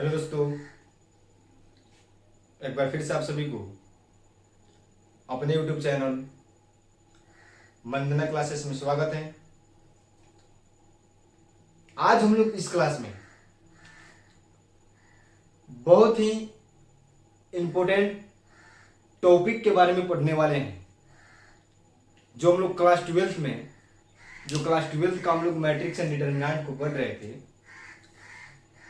Hello दोस्तों, एक बार फिर से आप सभी को अपने YouTube चैनल वंदना क्लासेस में स्वागत है। आज हम लोग इस क्लास में बहुत ही इम्पोर्टेंट टॉपिक के बारे में पढ़ने वाले हैं, जो हम लोग क्लास 12th में क्लास 12th का हम लोग मैट्रिक्स एंड डिटरमिनेंट को पढ़ रहे थे।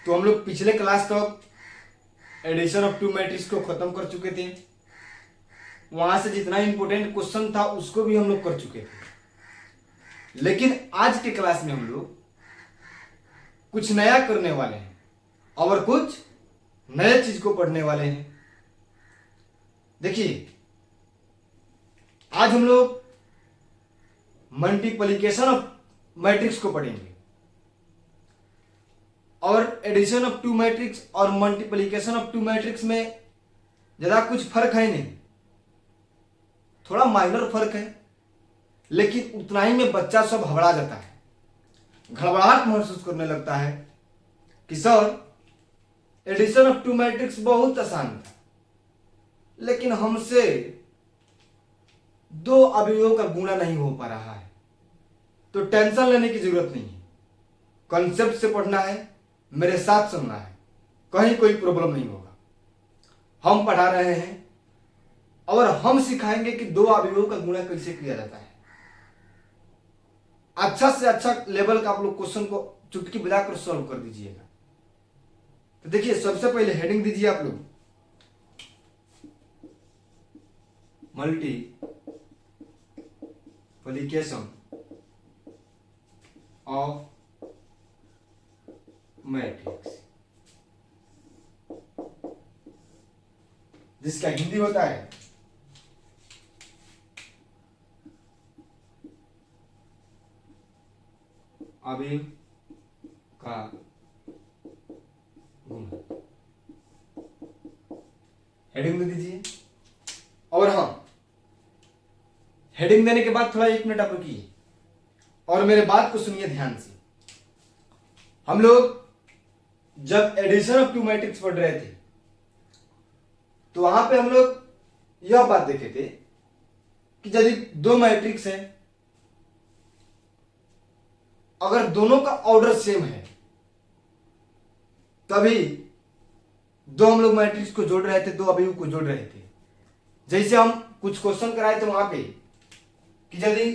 तो हम लोग पिछले क्लास तक एडिशन ऑफ टू मैट्रिक्स को खत्म कर चुके थे। वहां से जितना इंपॉर्टेंट क्वेश्चन था उसको भी हम लोग कर चुके थे, लेकिन आज के क्लास में हम लोग कुछ नया करने वाले हैं और कुछ नए चीज को पढ़ने वाले हैं। देखिए, आज हम लोग मल्टीप्लिकेशन ऑफ मैट्रिक्स को पढ़ेंगे और एडिशन ऑफ टू मैट्रिक्स और मल्टीप्लिकेशन ऑफ टू मैट्रिक्स में ज्यादा कुछ फर्क है नहीं, थोड़ा माइनर फर्क है, लेकिन उतना ही में बच्चा सब घबरा जाता है, घबराहट महसूस करने लगता है कि sir addition of two matrix बहुत आसान था, लेकिन हमसे दो अवयवों का गुणा नहीं हो पा रहा है। तो टेंशन लेने की जरूरत नहीं है, कॉन्सेप्ट से पढ़ना है, मेरे साथ सुनना है, कहीं कोई प्रॉब्लम नहीं होगा। हम पढ़ा रहे हैं और हम सिखाएंगे कि दो अवयवों का गुणा कैसे किया जाता है। अच्छा से अच्छा लेवल का आप लोग क्वेश्चन को चुटकी बजाकर सॉल्व कर दीजिएगा। तो देखिए, सबसे पहले हेडिंग दीजिए आप लोग, मल्टीप्लिकेशन ऑफ मैट्रिक्स, जिसका हिंदी होता है अवयव का गुणा। हेडिंग दे दीजिए। और हाँ, हेडिंग देने के बाद थोड़ा 1 मिनट आप रुकिए और मेरे बात को सुनिए ध्यान से। हम लोग जब एडिशन ऑफ टू मैट्रिक्स पढ़ रहे थे तो वहां पे हम लोग यह बात देखे थे कि यदि दो मैट्रिक्स हैं, अगर दोनों का ऑर्डर सेम है तभी दो हम लोग मैट्रिक्स को जोड़ रहे थे, दो अवयव को जोड़ रहे थे। जैसे हम कुछ क्वेश्चन कराए थे वहां पे कि यदि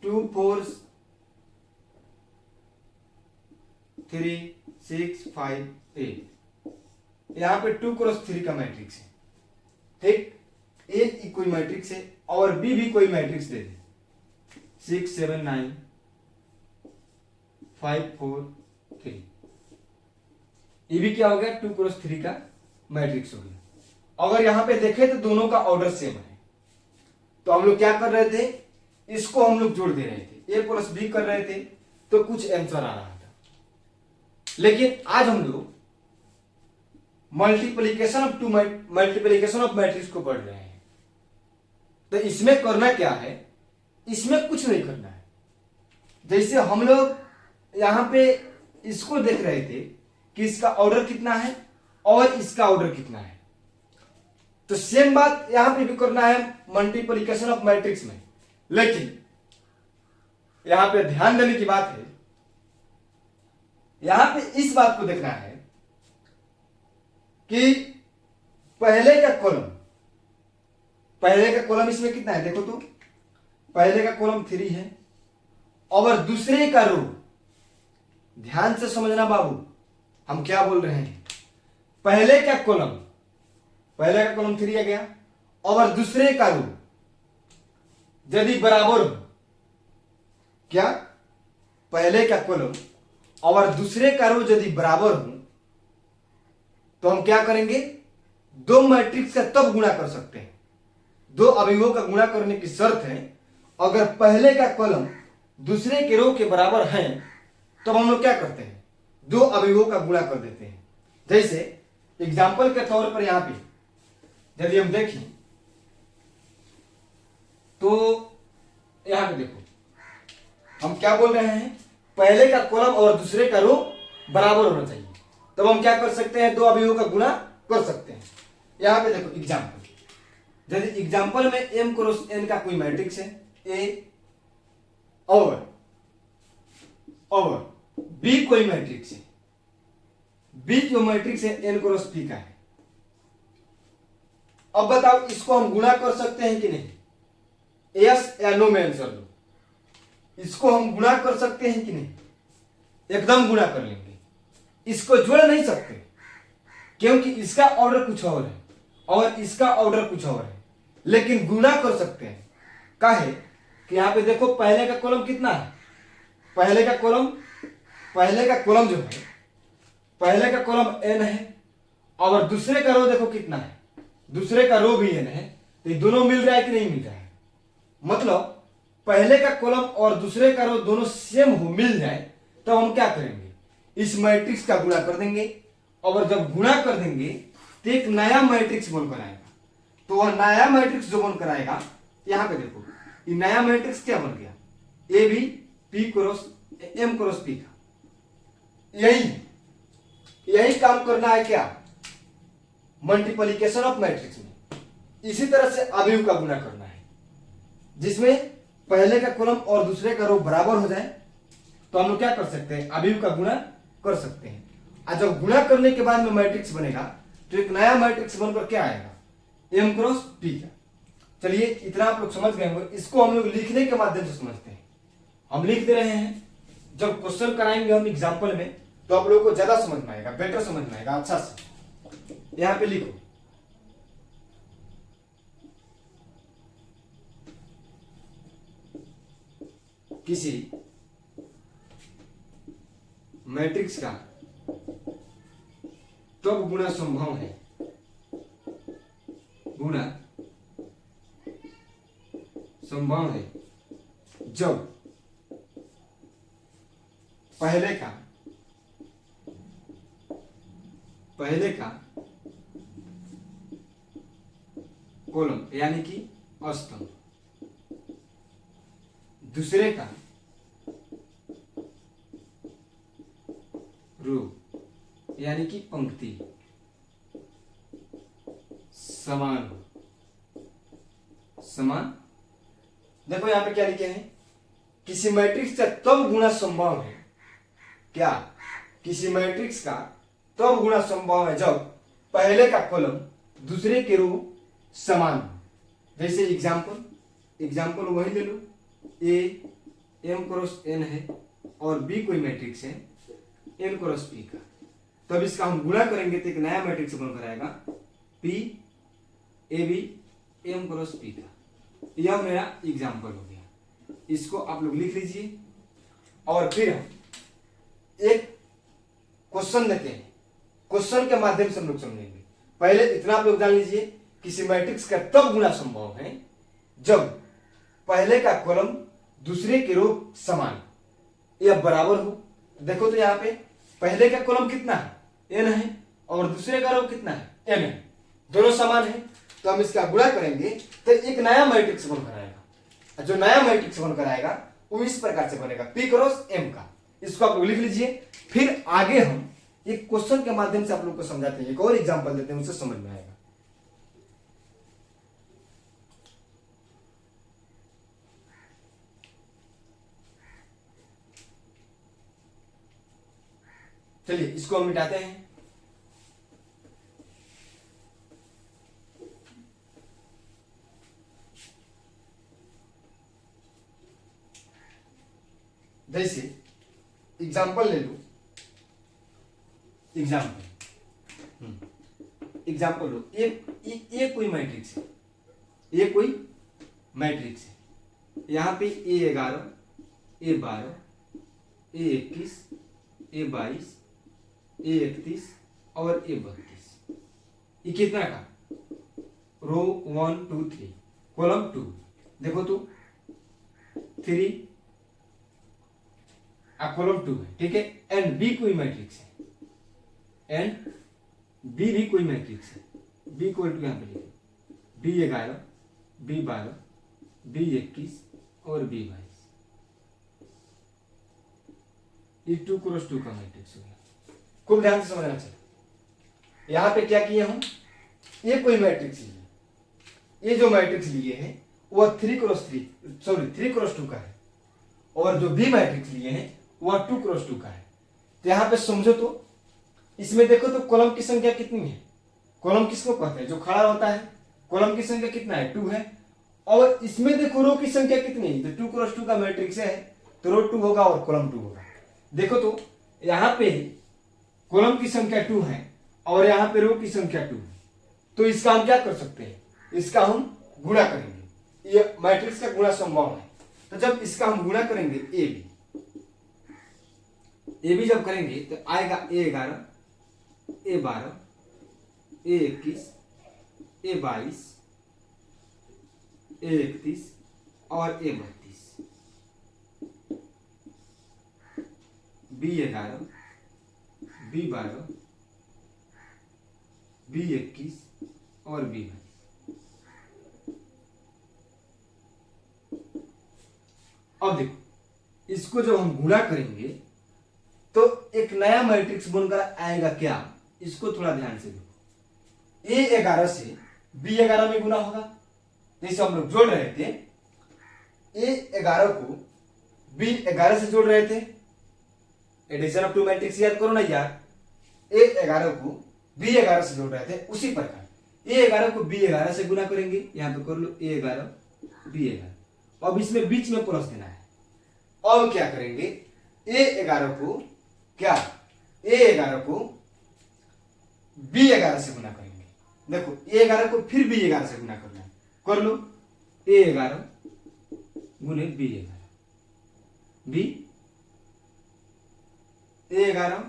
2 4 3 6 5 8, यहां पे 2 क्रॉस 3 का मैट्रिक्स है, ठीक। ए कोई मैट्रिक्स है और बी भी कोई मैट्रिक्स दे दे, 6 7 9 5 4 3, ये भी क्या हो गया, 2 क्रॉस 3 का मैट्रिक्स हो गया। अगर यहां पे देखें तो दोनों का ऑर्डर सेम है, तो हम लोग क्या कर रहे थे, इसको हम लोग जोड़ दे रहे थे, ए प्लस बी कर रहे थे, तो कुछ आंसर आ रहा था। लेकिन आज हम लोग मल्टीप्लिकेशन ऑफ मैट्रिक्स को पढ़ रहे हैं। तो इसमें करना क्या है, इसमें कुछ नहीं करना है। जैसे हम लोग यहां पे इसको देख रहे थे कि इसका ऑर्डर कितना है और इसका ऑर्डर कितना है, तो सेम बात यहां पे भी करना है मल्टीप्लिकेशन ऑफ मैट्रिक्स में। लेकिन यहां पे ध्यान देने की बात है, यहां पे इस बात को देखना है कि पहले का कॉलम इसमें कितना है, देखो तो पहले का कॉलम 3 है और दूसरे का रो, ध्यान से समझना बाबू, हम क्या बोल रहे हैं। पहले का कॉलम 3 आ गया और दूसरे का रो यदि बराबर हो, क्या, पहले का कॉलम और दूसरे का रो यदि बराबर हो, तो हम क्या करेंगे, दो मैट्रिक्स का तब गुणा कर सकते हैं। दो अवयवों का गुणा करने की शर्त है, अगर पहले का कॉलम दूसरे के रो के बराबर है तो हम लोग क्या करते हैं, दो अवयवों का गुणा कर देते हैं। जैसे एग्जाम्पल के तौर पर यहां पे यदि हम देखें तो यहां पे देखो, हम क्या बोल रहे हैं, पहले का कॉलम और दूसरे का रो बराबर होना चाहिए। तब हम क्या कर सकते हैं, दो अवयवों का गुणा कर सकते हैं। यहां पे देखो एग्जाम्पल, यदि एग्जाम्पल में m क्रॉस n का कोई मैट्रिक्स है ए और बी कोई मैट्रिक्स है, बी जो मैट्रिक्स है n क्रॉस p का है। अब बताओ इसको हम गुणा कर सकते हैं कि नहीं, यस या नो में आंसर दो। इसको हम गुणा कर सकते हैं कि नहीं, एकदम गुणा कर लेंगे। इसको जोड़ नहीं सकते क्योंकि इसका ऑर्डर कुछ और है और इसका ऑर्डर कुछ और है, लेकिन गुणा कर सकते हैं। काहे कि यहां पे देखो पहले का कॉलम कितना है, पहले का कॉलम जो है, पहले का कॉलम n है और दूसरे का रो देखो कितना है, दूसरे का रो भी n है। तो ये दोनों मिल रहा है कि नहीं मिल रहा है, मतलब पहले का कॉलम और दूसरे का रो दोनों सेम हो, मिल जाए, तो हम क्या करेंगे, इस मैट्रिक्स का गुणा कर देंगे और जब गुणा कर देंगे तो एक नया मैट्रिक्स बनकर आएगा। तो वह नया मैट्रिक्स जो बनकर आएगा, यहां पे देखो ये नया मैट्रिक्स क्या बन गया, A B P cross M cross P का। यही काम करना है क्या, मल्टीप्लिकेशन ऑफ मैट्रिक्स में। इसी तरह से अवयव का गुणा करना है जिसमें पहले का कॉलम और दूसरे का रो बराबर हो जाए, तो हम लोग क्या कर सकते हैं, अवयव का गुणा कर सकते हैं। और जब गुणा करने के बाद में मैट्रिक्स बनेगा तो एक नया मैट्रिक्स बनकर क्या आएगा, एम क्रॉस पी का। चलिए इतना आप लोग समझ गए होंगे। इसको हम लोग लिखने के माध्यम से समझते हैं। हम लिख दे रहे हैं, जब क्वेश्चन कराएंगे हम एग्जाम्पल में तो आप लोगों को ज्यादा समझ में आएगा, बेटर समझ में आएगा, अच्छा से। यहां पे लिखो, किसी मैट्रिक्स का तब गुणा संभव है, गुणा संभव है जब पहले का कॉलम यानी कि स्तंभ, दूसरे का रो यानी कि पंक्ति समान। देखो यहां पे क्या लिखे हैं, किसी मैट्रिक्स का तब गुणा संभव है, क्या, किसी मैट्रिक्स का तब गुणा संभव है जब पहले का कॉलम दूसरे के रो समान हो। जैसे एग्जाम्पल वही ले लो, ए एम क्रॉस एन है और बी कोई मैट्रिक्स है एन क्रॉस पी का। तब इसका हम गुणा करेंगे तो एक नया मैट्रिक्स बनकर आएगा P A B M cross P का। यह मेरा एग्जाम्पल हो गया, इसको आप लोग लिख लीजिए। और फिर हम एक क्वेश्चन देते हैं, क्वेश्चन के माध्यम से हम लोग समझेंगे। पहले इतना आप लोग जान लीजिए, किसी मैट्रिक्स का तब गुणा संभव है जब पहले का कॉलम दूसरे के रो समान या बराबर हो। देखो तो यहाँ पे पहले का कॉलम कितना है, एन है, और दूसरे का रो कितना है, एन है, दोनों समान है। तो हम इसका गुणा करेंगे तो एक नया मैट्रिक्स बनकर आएगा। जो नया मैट्रिक्स बनकर आएगा वो इस प्रकार से बनेगा, पी क्रॉस एम का। इसको आप लोग लिख लीजिए। फिर आगे हम एक क्वेश्चन के माध्यम से आप लोग को समझाते हैं, एक और एग्जाम्पल देते हैं, उससे समझ में आएगा। चलिए इसको हम मिटाते हैं। जैसे एग्जाम्पल ले लो, एग्जाम्पल लो, ये कोई मैट्रिक्स है, ये कोई मैट्रिक्स है। यहां पे A11 A12 A21 A22 A31 और A32। ये कितना का, रो 1 2 3 कॉलम 2। देखो तो 3 कॉलम 2 है, ठीक है। एंड बी कोई मैट्रिक्स है, एंड बी भी कोई मैट्रिक्स है। बी इक्वल टू यहां पे लिखे B11 B12 B21 और B22। ये 2 क्रॉस 2 का मैट्रिक्स हो गया। खूब ध्यान से समझना चाहिए। यहां पे क्या किए हम, ये कोई मैट्रिक्स लिए, ये जो मैट्रिक्स लिए हैं वह 3x2 का है, और जो भी मैट्रिक्स लिए हैं वह 2x2 का है। तो यहां पे समझो तो, इसमें देखो तो कॉलम की संख्या कितनी है, कॉलम किसको कहते हैं, जो खड़ा होता है, कॉलम की संख्या कितना है, 2 है। और इसमें देखो रो की संख्या कितनी है, तो 2x2 का मैट्रिक्स है तो रो 2 होगा और कॉलम 2 होगा। देखो तो यहां पे कॉलम की संख्या 2 है और यहां पे रो की संख्या 2 है, तो इसका हम क्या कर सकते हैं, इसका हम गुणा करेंगे। ये मैट्रिक्स का गुणा संभव है, तो जब इसका हम गुणा करेंगे ए बी जब करेंगे तो आएगा A11, A12, A21, A22, A31 और A32, B11, B12, B21 और B22। अब देखो, इसको जब हम गुणा करेंगे तो एक नया मैट्रिक्स बनकर आएगा क्या, इसको थोड़ा ध्यान से देखो। A11 से B11 में गुणा होगा, जैसे हम लोग जोड़ रहे थे, A11 को B11 से जोड़ रहे थे, एडिशन ऑफ टू मैट्रिक्स याद करो ना यार। A11 को B11 से जोड़ रहे थे, उसी प्रकार A11 को B11 से गुणा करेंगे, यहां पे कर लो A11 B11, अब इसमें बीच में प्लस देना है। अब क्या करेंगे, A11 को B11 से गुणा करेंगे। देखो A11 को फिर B11 से गुणा करना है, कर लो A11 गुने B11, A11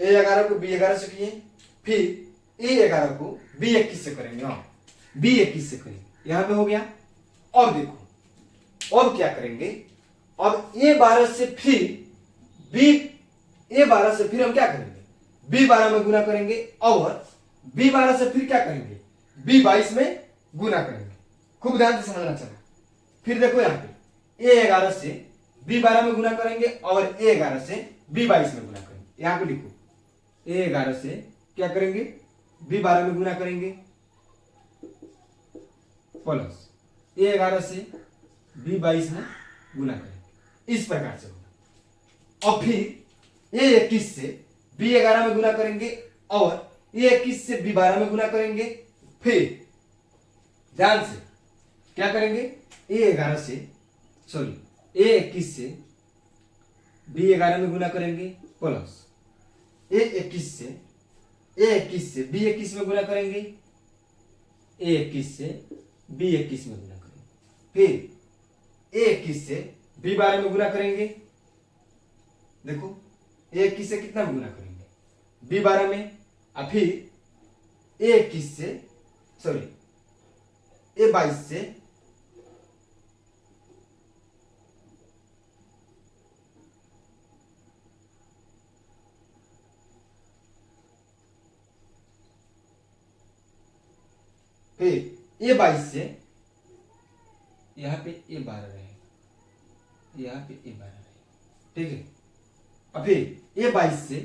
A11 को B11 से किए, फिर A11 को B21 से करेंगे, B21 से करेंगे, यहां पे हो गया। अब देखो अब क्या करेंगे, अब A12 से फिर A12 से फिर हम क्या करेंगे, B12 में गुना करेंगे, और B12 से फिर क्या करेंगे, B22 में गुना करेंगे। खूब ध्यान से समझना चाहिए। फिर देखो यहाँ पे A11 से B12 में गुना करेंगे और A11 से B22 में गुना करेंगे। यहां पे लिखो A11 से क्या करेंगे, B12 में गुना करेंगे, प्लस A11 से B22 में गुना करेंगे, इस प्रकार से होगा। और फिर A21 से B11 में गुना करेंगे और A21 से B12 में गुना करेंगे। फिर ध्यान से क्या करेंगे, A21 से B11 में गुना करेंगे, प्लस A21 से B21 में गुना करेंगे, A21 से B21 में गुना करेंगे, फिर A21 से B12 में गुना करेंगे। देखो A21 से कितना में गुना करेंगे, B12 में, और फिर A22 से फिर A22 से यहां पे A12 रहेगा, यहां पे A12 रहेगा, ठीक है। और फिर A22 से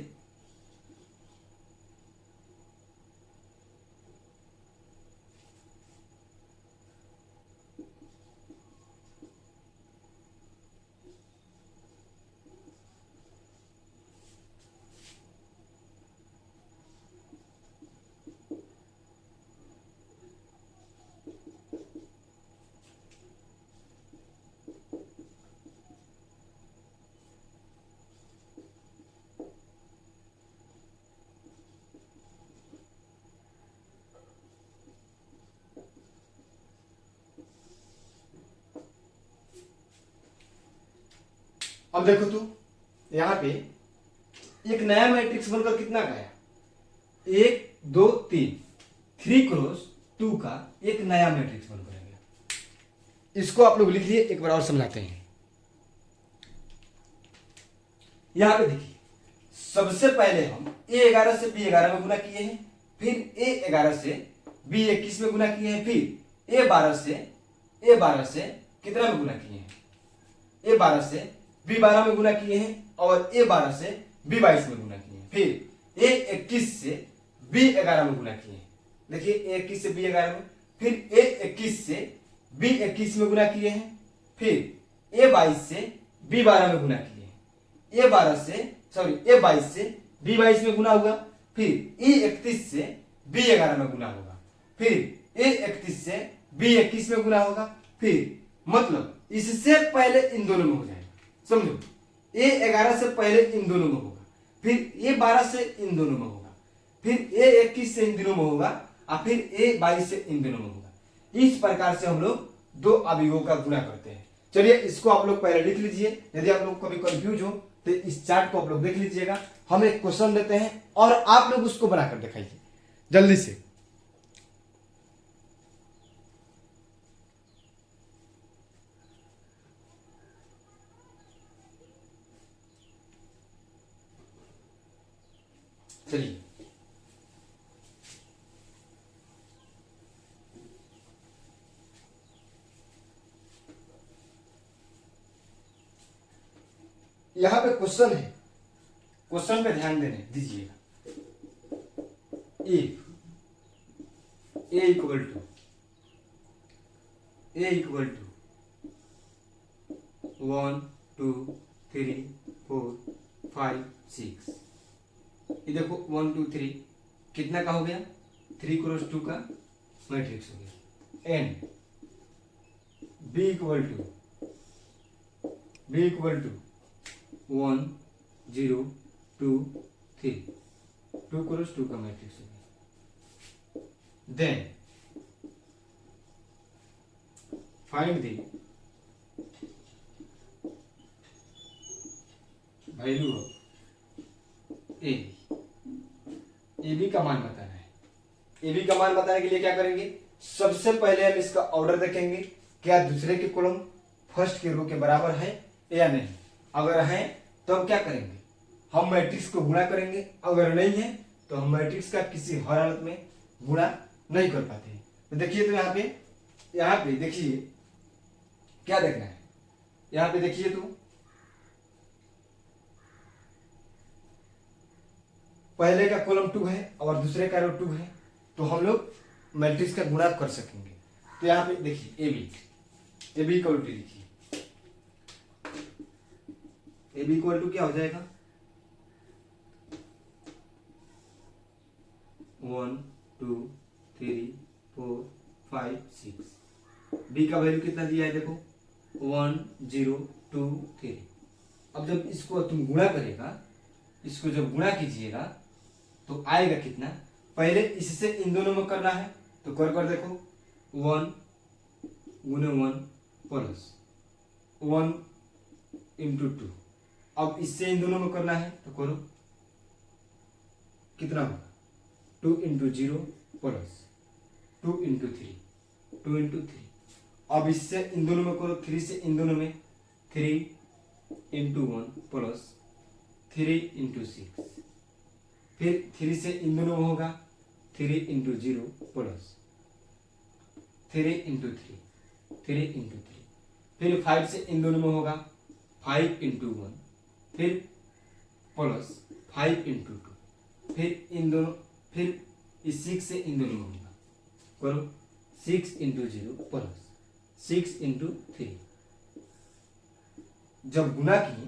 अब देखो तो यहां पे एक नया मैट्रिक्स बनकर कितना का आया, 1 2 3, 3x2 का एक नया मैट्रिक्स बनकर आ गया। इसको आप लोग लिख लिए, एक बार और समझाते हैं। यहां पे देखिए, सबसे पहले हम A11 से B11 में गुना किए हैं, फिर A11 से B21 में गुना किए हैं, फिर A12 से कितना में गुना किए हैं, A12 से B12 में गुना किए हैं और A12 से B22 में गुना किए हैं, फिर A21 से B11 में गुना किए हैं। देखिए A21 से B11 में, फिर A21 से B21 में गुना किए हैं, फिर A22 से B12 में गुना किए हैं, A22 से B22 में गुना हुआ, फिर A31 से B11 में गुना होगा, फिर A31 से B21 में गुना होगा, फिर मतलब इससे पहले इन दोनों में हो जाएगा, समझो। A11 से पहले इन दोनों में होगा, फिर A12 से इन दोनों में होगा, फिर A21 से इन दोनों में होगा और फिर A22 से इन दोनों में होगा। इस प्रकार से हम लोग दो अवयवों का गुणा करते हैं। चलिए इसको आप लोग पहले लिख लीजिए, यदि आप लोग कभी कंफ्यूज हो तो इस चार्ट को आप लोग देख लीजिएगा। हम एक क्वेश्चन देते हैं और आप लोग उसको बनाकर दिखाइए जल्दी से। चलिए यहां पे क्वेश्चन है, क्वेश्चन पे ध्यान देने दीजिएगा। इफ A इक्वल टू 1 2 3 4 5 6, ये देखो 1 2 3 कितना का हो गया, 3 क्रॉस 2 का मैट्रिक्स हो गया। And B equal to 1 0 2 3, 2 cross 2 का मैट्रिक्स हो गया। Then find the value of A B का मान बताना है। ए बी का मान बताने के लिए क्या करेंगे, सबसे पहले हम इसका ऑर्डर देखेंगे, क्या दूसरे के कॉलम फर्स्ट के रो के बराबर है या नहीं। अगर है तो हम क्या करेंगे, हम मैट्रिक्स को गुणा करेंगे, अगर नहीं है तो हम मैट्रिक्स का किसी हर हालत में गुणा नहीं कर पाते हैं। तो देखिए, तो यहाँ पे देखिए क्या देखना है, यहाँ पे देखिए तो पहले का कॉलम 2 है और दूसरे का रो 2 है, तो हम लोग मैट्रिक्स का गुणा कर सकेंगे। तो यहाँ पे देखिए ए बी इक्वल टू लिखिए, ए बी इक्वल टू क्या हो जाएगा, 1 2 3 4 5 6। बी का वैल्यू कितना दिया है, देखो 1 0 2 3। अब जब इसको तुम गुणा करेगा, इसको जब गुणा कीजिएगा तो आएगा कितना, पहले इससे इन दोनों में करना है तो कर देखो 1 गुने 1 प्लस 1 इंटू 2। अब इससे इन दोनों में करना है तो करो, कितना होगा 2 इंटू 0 प्लस 2 इंटू 3, 2 इंटू 3। अब इससे इन दोनों में करो, 3 से इन दोनों में 3 इंटू 1 प्लस 3 इंटू 6, फिर 3 से इन दोनों में होगा 3 इंटू 0 प्लस 3 इंटू 3, 3 इंटू 3, फिर 5 से इन दोनों में होगा 5 इंटू 1, फिर प्लस 5 इंटू 2, फिर इन दोनों, फिर इस 6 से इन दोनों में होगा, करो 6 इंटू 0 प्लस 6 इंटू 3। जब गुना किए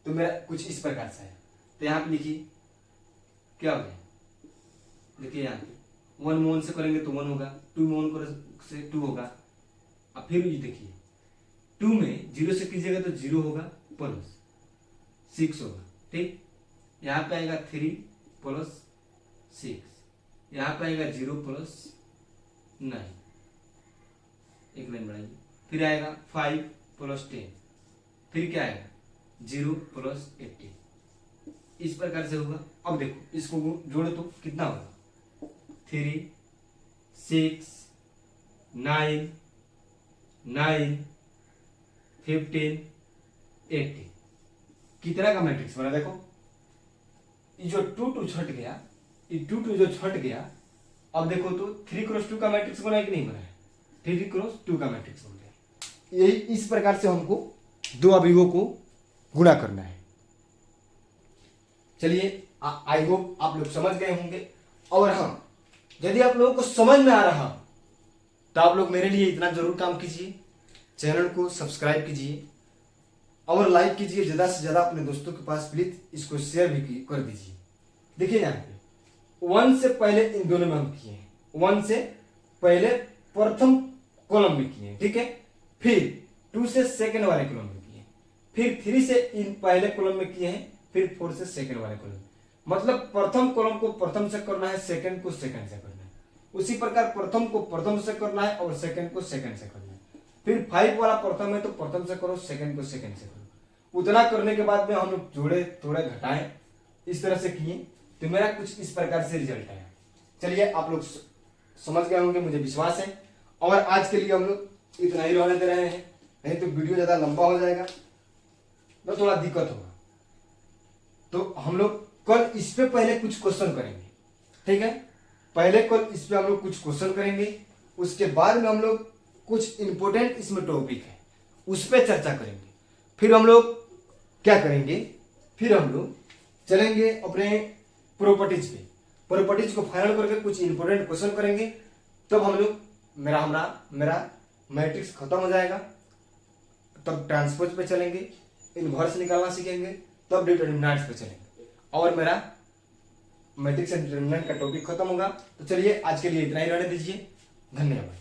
तो मेरा कुछ इस प्रकार से है। तो यहाँ पे लिखिए क्या हो गया, देखिए यहाँ पे 1 में 1 से करेंगे तो 1 होगा, 2 में 1 से 2 होगा। अब फिर ये देखिए 2 में 0 से कीजिएगा तो 0 होगा प्लस 6 होगा, ठीक। यहाँ पे आएगा 3 प्लस 6, यहाँ पे आएगा 0 प्लस 9, एक लाइन बढ़ाइए, फिर आएगा 5 प्लस 10, फिर क्या आएगा 0 प्लस 18। इस प्रकार से होगा। अब देखो इसको जोड़ो तो कितना होगा, 3 6 9 9 15 18। कितना का मैट्रिक्स बना, देखो ये जो 2 2 छट गया, ये 2 2 जो छट गया अब देखो तो 3x2 का मैट्रिक्स बना है कि नहीं बना है? 3x2 का मैट्रिक्स बन गया। यही इस प्रकार से हमको दो अवयवों को गुणा करना है। चलिए आई होप आप लोग समझ गए होंगे। और हाँ, यदि आप लोगों को समझ में आ रहा तो आप लोग मेरे लिए इतना जरूर काम कीजिए, चैनल को सब्सक्राइब कीजिए और लाइक कीजिए ज्यादा से ज्यादा अपने दोस्तों के पास। प्लीज इसको शेयर भी कर दीजिए। देखिए यहाँ पे 1 से पहले इन दोनों में हम किए हैं, 1 से पहले प्रथम कॉलम में किए हैं, ठीक है। फिर 2 से सेकंड वाले कॉलम में किए हैं, फिर 3 से इन पहले कॉलम में किए हैं, फिर 4 से सेकंड वाले कॉलम। मतलब प्रथम कॉलम को प्रथम से करना है, सेकंड को सेकंड से करना है। उसी प्रकार प्रथम को प्रथम से करना है और सेकंड को सेकंड से करना है। फिर 5 वाला प्रथम है तो प्रथम से करो, सेकंड को सेकंड से करो। उतना करने के बाद में हम लोग जोड़े थोड़े घटाएं, इस तरह से किए तो मेरा कुछ इस प्रकार से रिजल्ट आया। चलिए आप लोग समझ गए होंगे, मुझे विश्वास है। और आज के लिए हम लोग इतना ही रहने दे रहे हैं, नहीं तो वीडियो ज्यादा लंबा हो जाएगा तो थोड़ा दिक्कत होगा। तो हम लोग कल इस पे पहले कुछ क्वेश्चन करेंगे, ठीक है। पहले कल इस पे हम लोग कुछ क्वेश्चन करेंगे, उसके बाद में हम लोग कुछ इंपॉर्टेंट इसमें टॉपिक है उस पर चर्चा करेंगे। फिर हम लोग क्या करेंगे, फिर हम लोग चलेंगे अपने प्रॉपर्टीज पे, प्रॉपर्टीज को फाइनल करके कुछ इंपॉर्टेंट क्वेश्चन करेंगे। तब हम लोग मेरा मैट्रिक्स खत्म हो जाएगा। तब ट्रांसपोज पे चलेंगे, इनवर्स निकालना सीखेंगे, तब डिटरमिनेंट्स पे चलेंगे और मेरा मैट्रिक्स एंड डिटरमिनेंट का टॉपिक खत्म होगा। तो चलिए आज के लिए इतना ही रहने दीजिए। धन्यवाद।